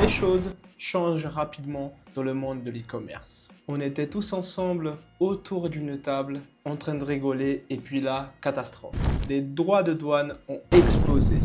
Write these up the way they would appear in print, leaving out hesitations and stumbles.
les choses changent rapidement dans le monde de l'e-commerce. On était tous ensemble autour d'une table en train de rigoler et puis là, catastrophe. Les droits de douane ont explosé.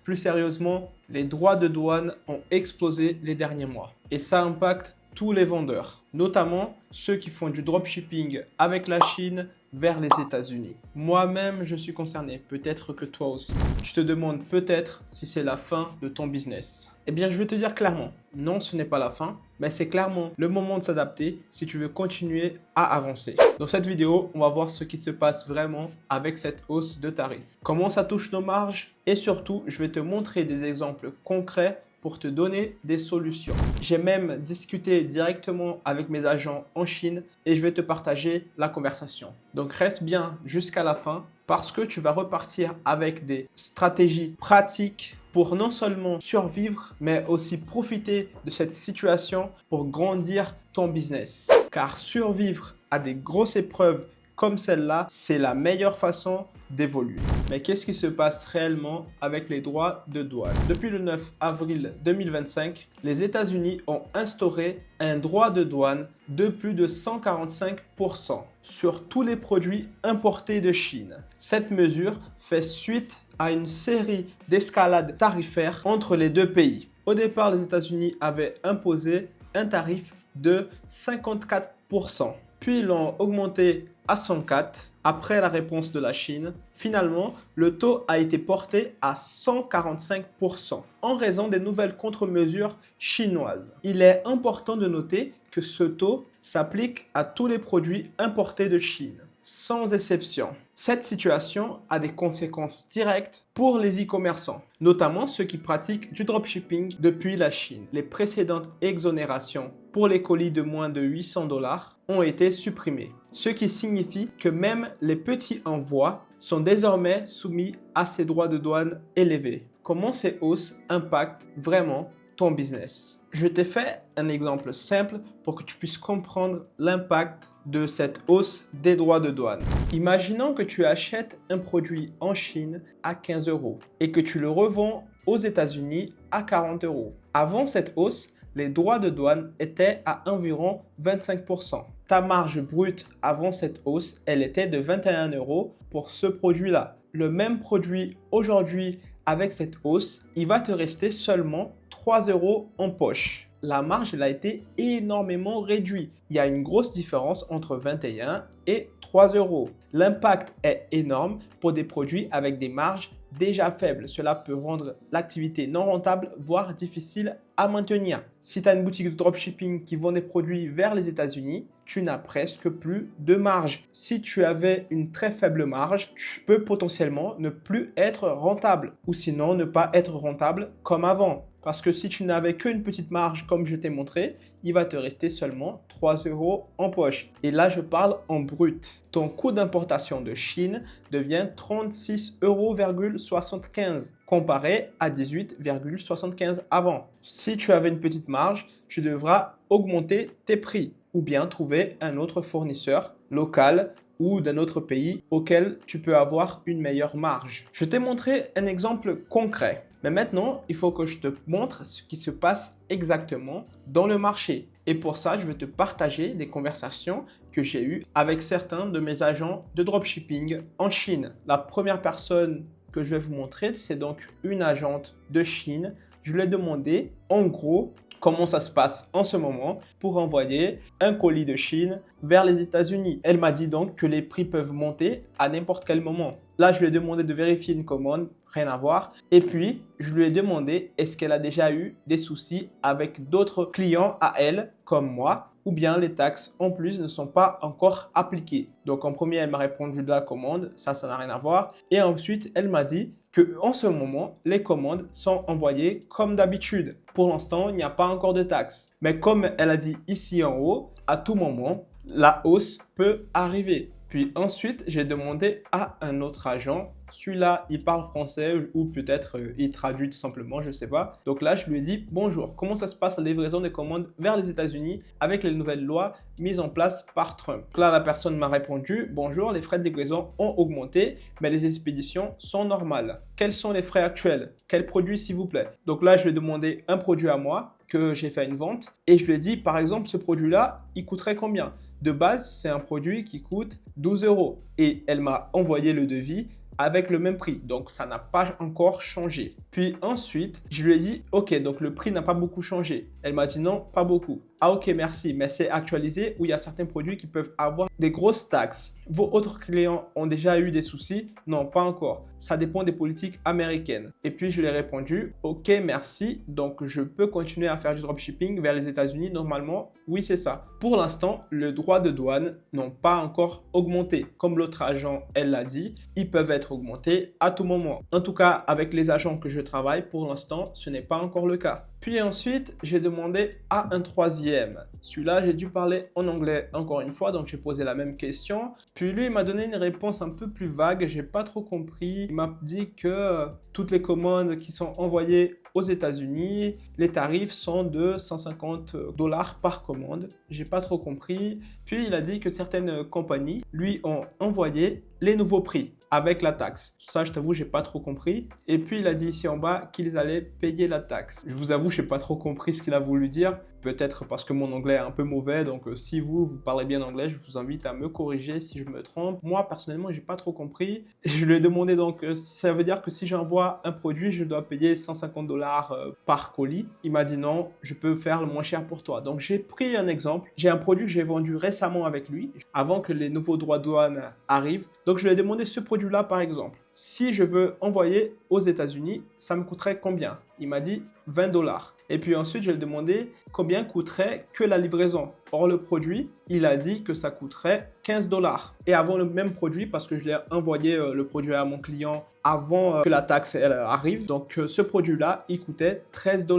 Plus sérieusement, les droits de douane ont explosé les derniers mois. Et ça impacte tous les vendeurs, notamment ceux qui font du dropshipping avec la Chine vers les États-Unis. Moi-même, je suis concerné, peut-être que toi aussi. Tu te demandes peut-être si c'est la fin de ton business. Eh bien, je vais te dire clairement, non, ce n'est pas la fin, mais c'est clairement le moment de s'adapter si tu veux continuer à avancer. Dans cette vidéo, on va voir ce qui se passe vraiment avec cette hausse de tarifs. Comment ça touche nos marges et surtout, je vais te montrer des exemples concrets pour te donner des solutions. J'ai même discuté directement avec mes agents en Chine et je vais te partager la conversation. Donc reste bien jusqu'à la fin parce que tu vas repartir avec des stratégies pratiques pour non seulement survivre, mais aussi profiter de cette situation pour grandir ton business. Car survivre à des grosses épreuves comme celle-là, c'est la meilleure façon d'évoluer. Mais qu'est-ce qui se passe réellement avec les droits de douane? Depuis le 9 avril 2025, les États-Unis ont instauré un droit de douane de plus de 145% sur tous les produits importés de Chine. Cette mesure fait suite à une série d'escalades tarifaires entre les deux pays. Au départ, les États-Unis avaient imposé un tarif de 54%. Puis ils l'ont augmenté à 104 après la réponse de la Chine. Finalement, le taux a été porté à 145% en raison des nouvelles contre-mesures chinoises. Il est important de noter que ce taux s'applique à tous les produits importés de Chine, sans exception. Cette situation a des conséquences directes pour les e-commerçants, notamment ceux qui pratiquent du dropshipping depuis la Chine. Les précédentes exonérations pour les colis de moins de 800 $ ont été supprimées, ce qui signifie que même les petits envois sont désormais soumis à ces droits de douane élevés. Comment ces hausses impactent vraiment ton business? Je t'ai fait un exemple simple pour que tu puisses comprendre l'impact de cette hausse des droits de douane. Imaginons que tu achètes un produit en Chine à 15 € et que tu le revends aux États-Unis à 40 €. Avant cette hausse, les droits de douane étaient à environ 25%. Ta marge brute avant cette hausse, elle était de 21 € pour ce produit-là. Le même produit aujourd'hui avec cette hausse, il va te rester seulement 3 € en poche. La marge elle a été énormément réduite. Il y a une grosse différence entre 21 et 3 €. L'impact est énorme pour des produits avec des marges déjà faibles. Cela peut rendre l'activité non rentable, voire difficile à maintenir. Si tu as une boutique de dropshipping qui vend des produits vers les États-Unis, tu n'as presque plus de marge. Si tu avais une très faible marge, tu peux potentiellement ne plus être rentable ou sinon ne pas être rentable comme avant. Parce que si tu n'avais qu'une petite marge comme je t'ai montré, il va te rester seulement 3 € en poche. Et là, je parle en brut. Ton coût d'importation de Chine devient 36,75 € comparé à 18,75 € avant. Si tu avais une petite marge, tu devras augmenter tes prix ou bien trouver un autre fournisseur local ou d'un autre pays auquel tu peux avoir une meilleure marge. Je t'ai montré un exemple concret. Mais maintenant, il faut que je te montre ce qui se passe exactement dans le marché. Et pour ça, je vais te partager des conversations que j'ai eues avec certains de mes agents de dropshipping en Chine. La première personne que je vais vous montrer, c'est donc une agente de Chine. Je lui ai demandé, en gros, comment ça se passe en ce moment pour envoyer un colis de Chine vers les États-Unis. Elle m'a dit donc que les prix peuvent monter à n'importe quel moment. Là, je lui ai demandé de vérifier une commande, rien à voir. Et puis, je lui ai demandé est-ce qu'elle a déjà eu des soucis avec d'autres clients à elle, comme moi, ou bien les taxes en plus ne sont pas encore appliquées. Donc, en premier, elle m'a répondu de la commande, ça n'a rien à voir. Et ensuite, elle m'a dit qu'en ce moment, les commandes sont envoyées comme d'habitude. Pour l'instant, il n'y a pas encore de taxes. Mais comme elle a dit ici en haut, à tout moment, la hausse peut arriver. Puis ensuite, j'ai demandé à un autre agent. Celui-là, il parle français ou peut-être il traduit tout simplement, je ne sais pas. Donc là, je lui ai dit « Bonjour, comment ça se passe la livraison des commandes vers les États-Unis avec les nouvelles lois mises en place par Trump ?» Donc là, la personne m'a répondu « Bonjour, les frais de livraison ont augmenté, mais les expéditions sont normales. Quels sont les frais actuels? Quel produit s'il vous plaît ?» Donc là, je lui ai demandé un produit à moi. que j'ai fait une vente et je lui ai dit, par exemple, ce produit-là, il coûterait combien? De base, c'est un produit qui coûte 12 euros et elle m'a envoyé le devis avec le même prix. Donc, ça n'a pas encore changé. Puis ensuite, je lui ai dit, OK, donc le prix n'a pas beaucoup changé. Elle m'a dit non, pas beaucoup. Ah OK, merci, mais c'est actualisé où il y a certains produits qui peuvent avoir des grosses taxes. Vos autres clients ont déjà eu des soucis? Non, pas encore. Ça dépend des politiques américaines. Et puis, je lui ai répondu, OK, merci. Donc, je peux continuer à faire du dropshipping vers les États-Unis normalement? Oui, c'est ça. Pour l'instant, le droit de douane n'ont pas encore augmenté. Comme l'autre agent, elle l'a dit, ils peuvent être augmentés à tout moment. En tout cas, avec les agents que je travaille, pour l'instant, ce n'est pas encore le cas. Puis ensuite, j'ai demandé à un troisième. Celui-là, j'ai dû parler en anglais encore une fois, donc j'ai posé la même question. Puis lui, il m'a donné une réponse un peu plus vague, j'ai pas trop compris. Il m'a dit que toutes les commandes qui sont envoyées aux États-Unis, les tarifs sont de 150 $ par commande. J'ai pas trop compris. Puis il a dit que certaines compagnies lui ont envoyé les nouveaux prix avec la taxe. Ça, je t'avoue, j'ai pas trop compris. Et puis il a dit ici en bas qu'ils allaient payer la taxe. Je vous avoue, j'ai pas trop compris ce qu'il a voulu dire. Peut-être parce que mon anglais est un peu mauvais. Donc si vous parlez bien anglais, je vous invite à me corriger si je me trompe. Moi, personnellement, j'ai pas trop compris. Je lui ai demandé donc, ça veut dire que si j'envoie un produit, je dois payer 150 $ par colis. Il m'a dit non, je peux faire le moins cher pour toi. Donc j'ai pris un exemple. J'ai un produit que j'ai vendu récemment avec lui, avant que les nouveaux droits de douane arrivent. Donc je lui ai demandé ce produit-là par exemple. Si je veux envoyer aux États-Unis, ça me coûterait combien? Il m'a dit 20 $. Et puis ensuite, je lui ai demandé combien coûterait que la livraison. Or, le produit, il a dit que ça coûterait 15 $. Et avant le même produit, parce que je l'ai envoyé le produit à mon client avant que la taxe arrive. Donc, ce produit-là, il coûtait 13 $.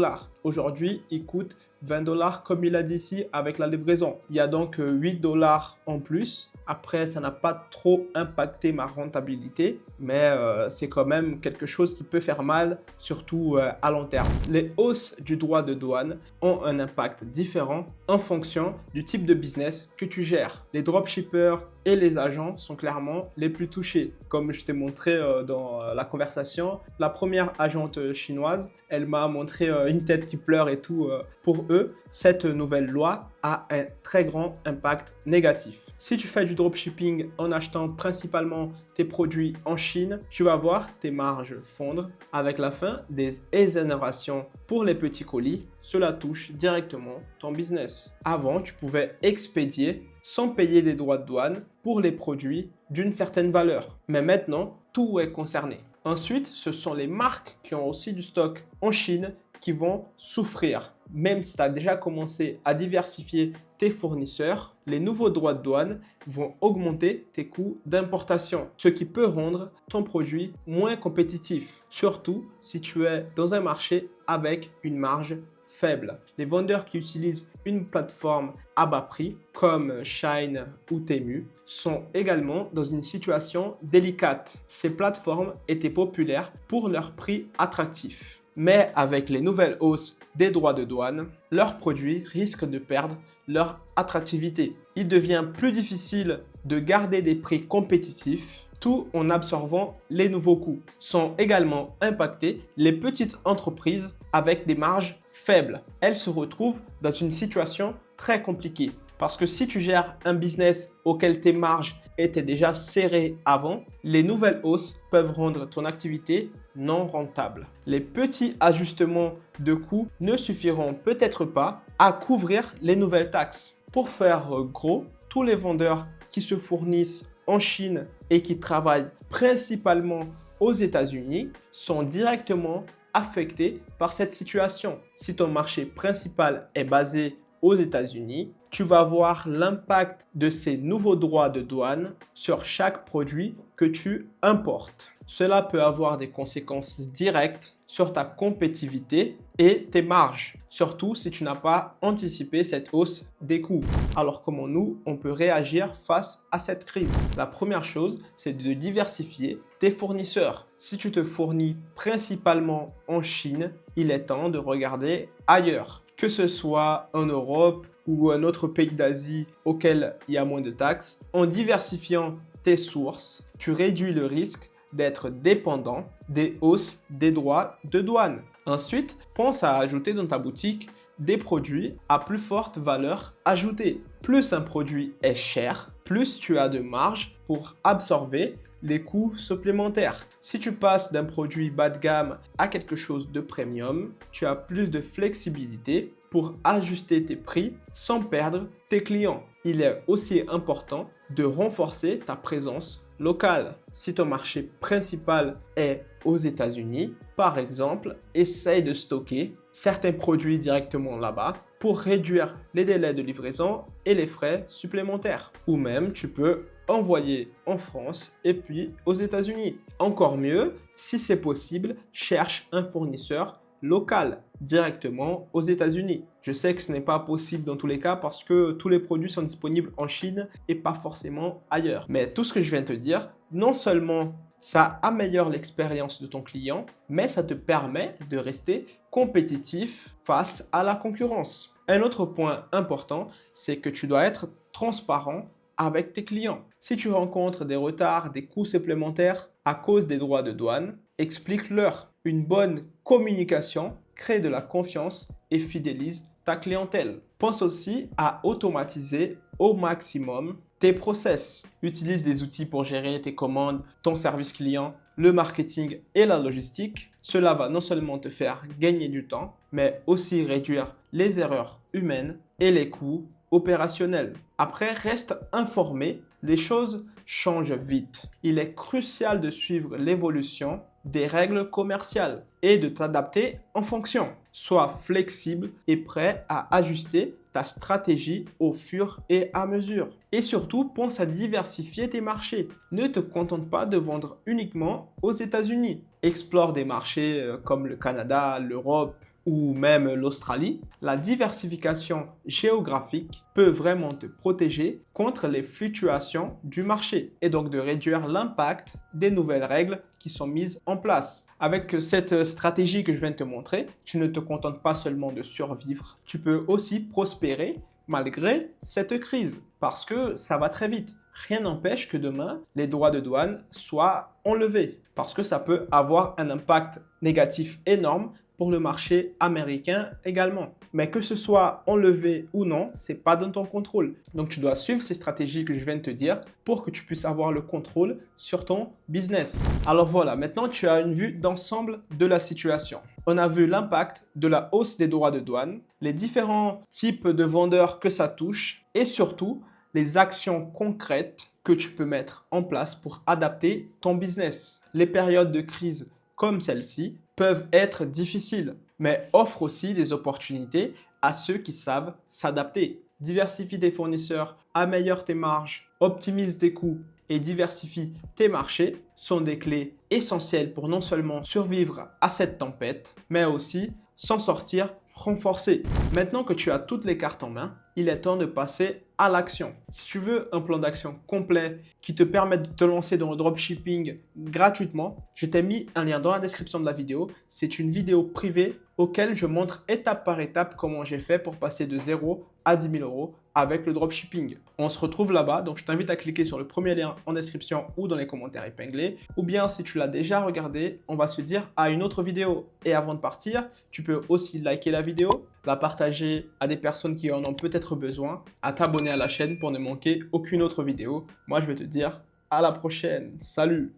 Aujourd'hui, il coûte 20 $ comme il a dit ici avec la livraison. Il y a donc 8 $ en plus. Après, ça n'a pas trop impacté ma rentabilité, mais c'est quand même quelque chose qui peut faire mal, surtout à long terme. Les hausses du droit de douane ont un impact différent en fonction du type de business que tu gères. Les dropshippers et les agents sont clairement les plus touchés. Comme je t'ai montré dans la conversation, la première agente chinoise, elle m'a montré une tête qui pleure et tout. Pour eux, cette nouvelle loi a un très grand impact négatif. Si tu fais du dropshipping en achetant principalement tes produits en Chine, tu vas voir tes marges fondre. Avec la fin des exonérations pour les petits colis, cela touche directement ton business. Avant, tu pouvais expédier sans payer des droits de douane pour les produits d'une certaine valeur. Mais maintenant, tout est concerné. Ensuite, ce sont les marques qui ont aussi du stock en Chine qui vont souffrir. Même si tu as déjà commencé à diversifier tes fournisseurs, les nouveaux droits de douane vont augmenter tes coûts d'importation, ce qui peut rendre ton produit moins compétitif, surtout si tu es dans un marché avec une marge faible. Les vendeurs qui utilisent une plateforme à bas prix comme Shein ou Temu sont également dans une situation délicate. Ces plateformes étaient populaires pour leurs prix attractifs. Mais avec les nouvelles hausses des droits de douane, leurs produits risquent de perdre leur attractivité. Il devient plus difficile de garder des prix compétitifs tout en absorbant les nouveaux coûts. Sont également impactées les petites entreprises avec des marges faibles. Elles se retrouvent dans une situation très compliquée. Parce que si tu gères un business auquel tes marges étaient déjà serrées avant, les nouvelles hausses peuvent rendre ton activité non rentable. Les petits ajustements de coûts ne suffiront peut-être pas à couvrir les nouvelles taxes. Pour faire gros, tous les vendeurs qui se fournissent en Chine et qui travaillent principalement aux États-Unis sont directement affectés par cette situation. Si ton marché principal est basé aux États-Unis, tu vas voir l'impact de ces nouveaux droits de douane sur chaque produit que tu importes. Cela peut avoir des conséquences directes sur ta compétitivité et tes marges, surtout si tu n'as pas anticipé cette hausse des coûts. Alors comment nous, on peut réagir face à cette crise? La première chose, c'est de diversifier tes fournisseurs. Si tu te fournis principalement en Chine, il est temps de regarder ailleurs. Que ce soit en Europe ou un autre pays d'Asie auquel il y a moins de taxes, en diversifiant tes sources, tu réduis le risque d'être dépendant des hausses des droits de douane. Ensuite, pense à ajouter dans ta boutique des produits à plus forte valeur ajoutée. Plus un produit est cher, plus tu as de marge pour absorber les coûts supplémentaires. Si tu passes d'un produit bas de gamme à quelque chose de premium, tu as plus de flexibilité pour ajuster tes prix sans perdre tes clients. Il est aussi important de renforcer ta présence locale. Si ton marché principal est aux États-Unis, par exemple, essaye de stocker certains produits directement là-bas pour réduire les délais de livraison et les frais supplémentaires. Ou même, tu peux envoyer en France et puis aux États-Unis. Encore mieux, si c'est possible, cherche un fournisseur local directement aux États-Unis. Je sais que ce n'est pas possible dans tous les cas parce que tous les produits sont disponibles en Chine et pas forcément ailleurs. Mais tout ce que je viens de te dire, non seulement ça améliore l'expérience de ton client, mais ça te permet de rester compétitif face à la concurrence. Un autre point important, c'est que tu dois être transparent avec tes clients. Si tu rencontres des retards, des coûts supplémentaires à cause des droits de douane, explique-leur. Une bonne communication crée de la confiance et fidélise ta clientèle. Pense aussi à automatiser au maximum tes process. Utilise des outils pour gérer tes commandes, ton service client, le marketing et la logistique. Cela va non seulement te faire gagner du temps, mais aussi réduire les erreurs humaines et les coûts opérationnels. Après, reste informé, les choses changent vite. Il est crucial de suivre l'évolution des règles commerciales et de t'adapter en fonction. Sois flexible et prêt à ajuster ta stratégie au fur et à mesure. Et surtout, pense à diversifier tes marchés. Ne te contente pas de vendre uniquement aux États-Unis. Explore des marchés comme le Canada, l'Europe ou même l'Australie. La diversification géographique peut vraiment te protéger contre les fluctuations du marché et donc de réduire l'impact des nouvelles règles qui sont mises en place. Avec cette stratégie que je viens de te montrer, tu ne te contentes pas seulement de survivre, tu peux aussi prospérer malgré cette crise parce que ça va très vite. Rien n'empêche que demain, les droits de douane soient enlevés parce que ça peut avoir un impact négatif énorme pour le marché américain également. Mais que ce soit enlevé ou non, c'est pas dans ton contrôle. Donc tu dois suivre ces stratégies que je viens de te dire pour que tu puisses avoir le contrôle sur ton business. Alors voilà, maintenant tu as une vue d'ensemble de la situation. On a vu l'impact de la hausse des droits de douane, les différents types de vendeurs que ça touche et surtout les actions concrètes que tu peux mettre en place pour adapter ton business. Les périodes de crise comme celle-ci peuvent être difficiles, mais offrent aussi des opportunités à ceux qui savent s'adapter. Diversifie tes fournisseurs, améliore tes marges, optimise tes coûts et diversifie tes marchés sont des clés essentielles pour non seulement survivre à cette tempête, mais aussi s'en sortir renforcé. Maintenant que tu as toutes les cartes en main, il est temps de passer à l'action. Si tu veux un plan d'action complet qui te permette de te lancer dans le dropshipping gratuitement, je t'ai mis un lien dans la description de la vidéo. C'est une vidéo privée auquel je montre étape par étape comment j'ai fait pour passer de 0 à 10 000 euros avec le dropshipping. On se retrouve là-bas, donc je t'invite à cliquer sur le premier lien en description ou dans les commentaires épinglés. Ou bien si tu l'as déjà regardé, on va se dire à une autre vidéo. Et avant de partir, tu peux aussi liker la vidéo, la partager à des personnes qui en ont peut-être besoin, à t'abonner à la chaîne pour ne manquer aucune autre vidéo. Moi, je vais te dire à la prochaine. Salut!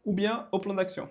Ou bien au plan d'action.